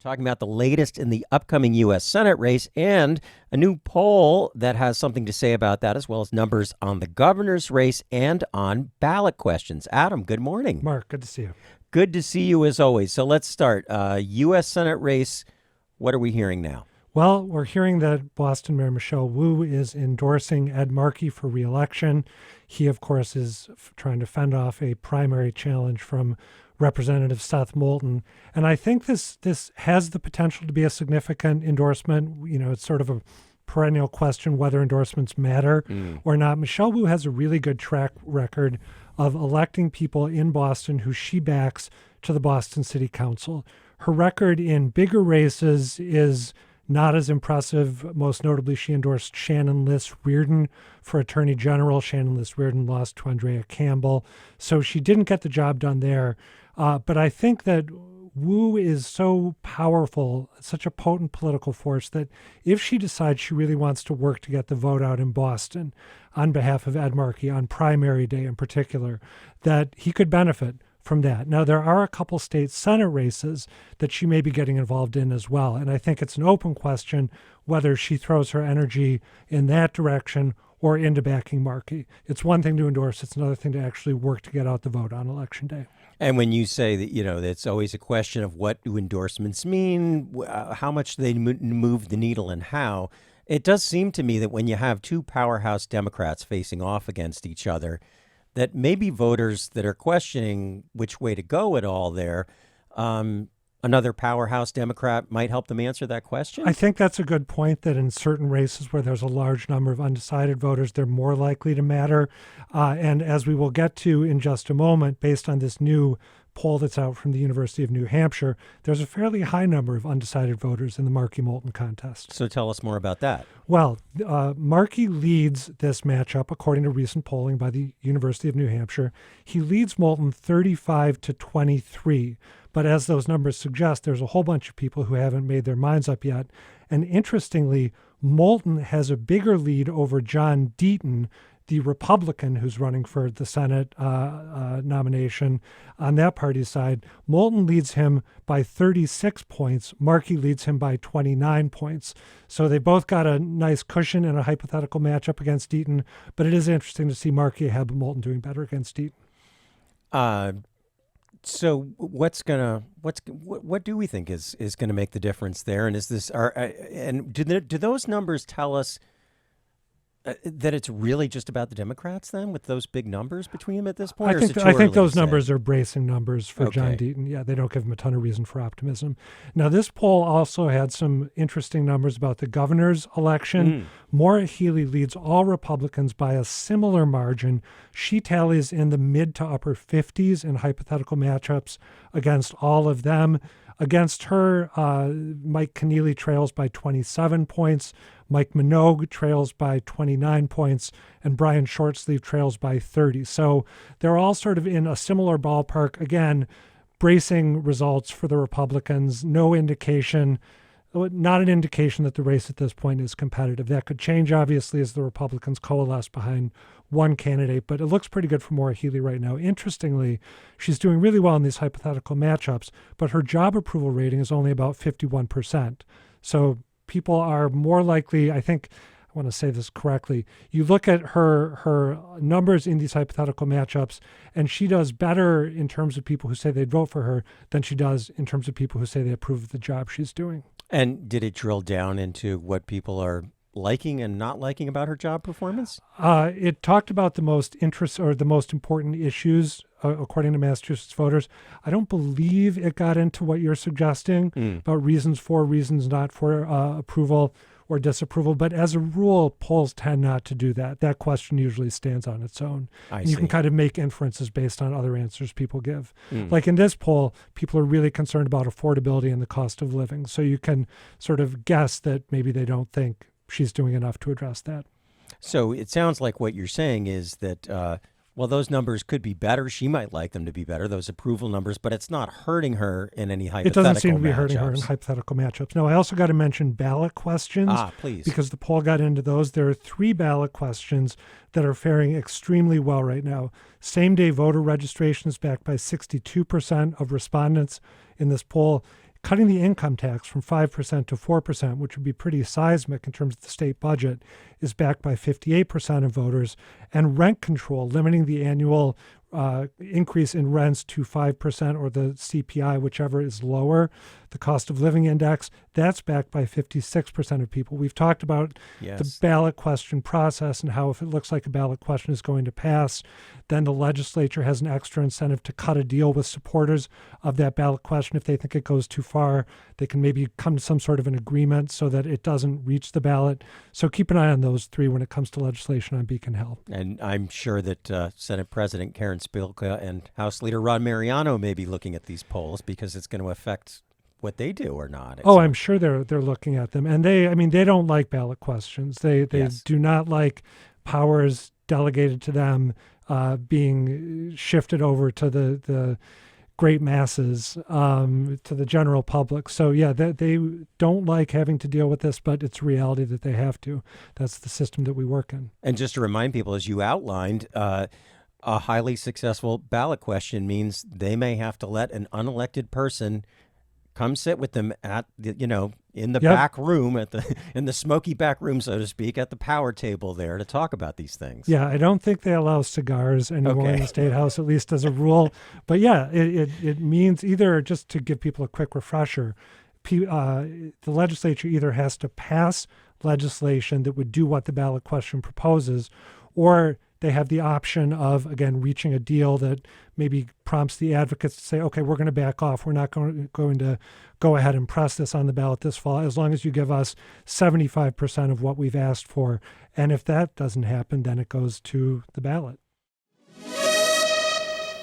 Talking about the latest in the upcoming U.S. Senate race and a new poll that has something to say about that, as well as numbers on the governor's race and on ballot questions. Adam, good morning. Mark, good to see you. Good to see you as always. So let's start. U.S. Senate race, what are we hearing now? Well, we're hearing that Boston Mayor Michelle Wu is endorsing Ed Markey for re-election. He, of course, is trying to fend off a primary challenge from Representative Seth Moulton. And I think this has the potential to be a significant endorsement. You know, it's sort of a perennial question whether endorsements matter or not. Michelle Wu has a really good track record of electing people in Boston who she backs to the Boston City Council. Her record in bigger races is not as impressive. Most notably, she endorsed Shannon Liss Reardon for Attorney General. Shannon Liss Reardon lost to Andrea Campbell. So she didn't get the job done there. But I think that Wu is so powerful, such a potent political force, that if she decides she really wants to work to get the vote out in Boston on behalf of Ed Markey, on primary day in particular, that he could benefit from that. Now, there are a couple state Senate races that she may be getting involved in as well. And I think it's an open question whether she throws her energy in that direction or into backing Markey. It's one thing to endorse. It's another thing to actually work to get out the vote on Election Day. And when you say that, you know, it's always a question of what do endorsements mean, how much they move the needle and how, it does seem to me that when you have two powerhouse Democrats facing off against each other, that maybe voters that are questioning which way to go at all there, another powerhouse Democrat might help them answer that question? I think that's a good point, that in certain races where there's a large number of undecided voters, they're more likely to matter. And as we will get to in just a moment, based on this new poll that's out from the University of New Hampshire, there's a fairly high number of undecided voters in the Markey-Moulton contest. So tell us more about that. Well, Markey leads this matchup, according to recent polling by the University of New Hampshire. He leads Moulton 35-23. But as those numbers suggest, there's a whole bunch of people who haven't made their minds up yet. And interestingly, Moulton has a bigger lead over John Deaton, the Republican who's running for the Senate nomination on that party's side. Moulton leads him by 36 points. Markey leads him by 29 points. So they both got a nice cushion in a hypothetical matchup against Deaton. But it is interesting to see Markey ahead, but Moulton doing better against Deaton. So what do we think is going to make the difference there? And is this do those numbers tell us that it's really just about the Democrats then, with those big numbers between them at this point? I think those numbers are bracing numbers for John Deaton. Yeah, they don't give him a ton of reason for optimism. Now, this poll also had some interesting numbers about the governor's election. Maura Healey leads all Republicans by a similar margin. She tallies in the mid to upper 50s in hypothetical matchups against all of them. Against her, Mike Keneally trails by 27 points. Mike Minogue trails by 29 points, and Brian Shortsleeve trails by 30. So they're all sort of in a similar ballpark. Again, bracing results for the Republicans. No indication, not an indication that the race at this point is competitive. That could change, obviously, as the Republicans coalesce behind one candidate, but it looks pretty good for Maura Healey right now. Interestingly, she's doing really well in these hypothetical matchups, but her job approval rating is only about 51%. So people are more likely, I want to say this correctly, you look at her numbers in these hypothetical matchups, and she does better in terms of people who say they'd vote for her than she does in terms of people who say they approve of the job she's doing. And did it drill down into what people are liking and not liking about her job performance? It talked about the most the most important issues, according to Massachusetts voters. I don't believe it got into what you're suggesting about reasons for, reasons not for approval or disapproval. But as a rule, polls tend not to do that. That question usually stands on its own. You can kind of make inferences based on other answers people give. Like in this poll, people are really concerned about affordability and the cost of living. So you can sort of guess that maybe they don't think she's doing enough to address that. So it sounds like what you're saying is that, well, those numbers could be better. She might like them to be better, those approval numbers, but it's not hurting her in any hypothetical matchups. It doesn't seem to be hurting her in hypothetical matchups. Now, I also got to mention ballot questions. Please. Because the poll got into those. There are 3 ballot questions that are faring extremely well right now. Same-day voter registration is backed by 62% of respondents in this poll. cutting the income tax from 5% to 4%, which would be pretty seismic in terms of the state budget, is backed by 58% of voters. And rent control, limiting the annual increase in rents to 5% or the CPI, whichever is lower, the cost of living index, that's backed by 56% of people. We've talked about the ballot question process and how if it looks like a ballot question is going to pass, then the legislature has an extra incentive to cut a deal with supporters of that ballot question. If they think it goes too far, they can maybe come to some sort of an agreement so that it doesn't reach the ballot. So keep an eye on those three when it comes to legislation on Beacon Hill. And I'm sure that Senate President Karen Spilka and House Leader Rod Mariano may be looking at these polls because it's going to affect what they do or not. I'm sure they're looking at them. And they don't like ballot questions. They do not like powers delegated to them being shifted over to the great masses, to the general public. So they don't like having to deal with this, but it's reality that they have to. That's the system that we work in. And just to remind people, as you outlined, a highly successful ballot question means they may have to let an unelected person come sit with them at the, in the back room, in the smoky back room, so to speak, at the power table there to talk about these things. Yeah, I don't think they allow cigars anymore in the State House, at least as a rule. But it means either, just to give people a quick refresher, the legislature either has to pass legislation that would do what the ballot question proposes, or they have the option of, again, reaching a deal that maybe prompts the advocates to say, okay, we're going to back off. We're not going to go ahead and press this on the ballot this fall, as long as you give us 75% of what we've asked for. And if that doesn't happen, then it goes to the ballot.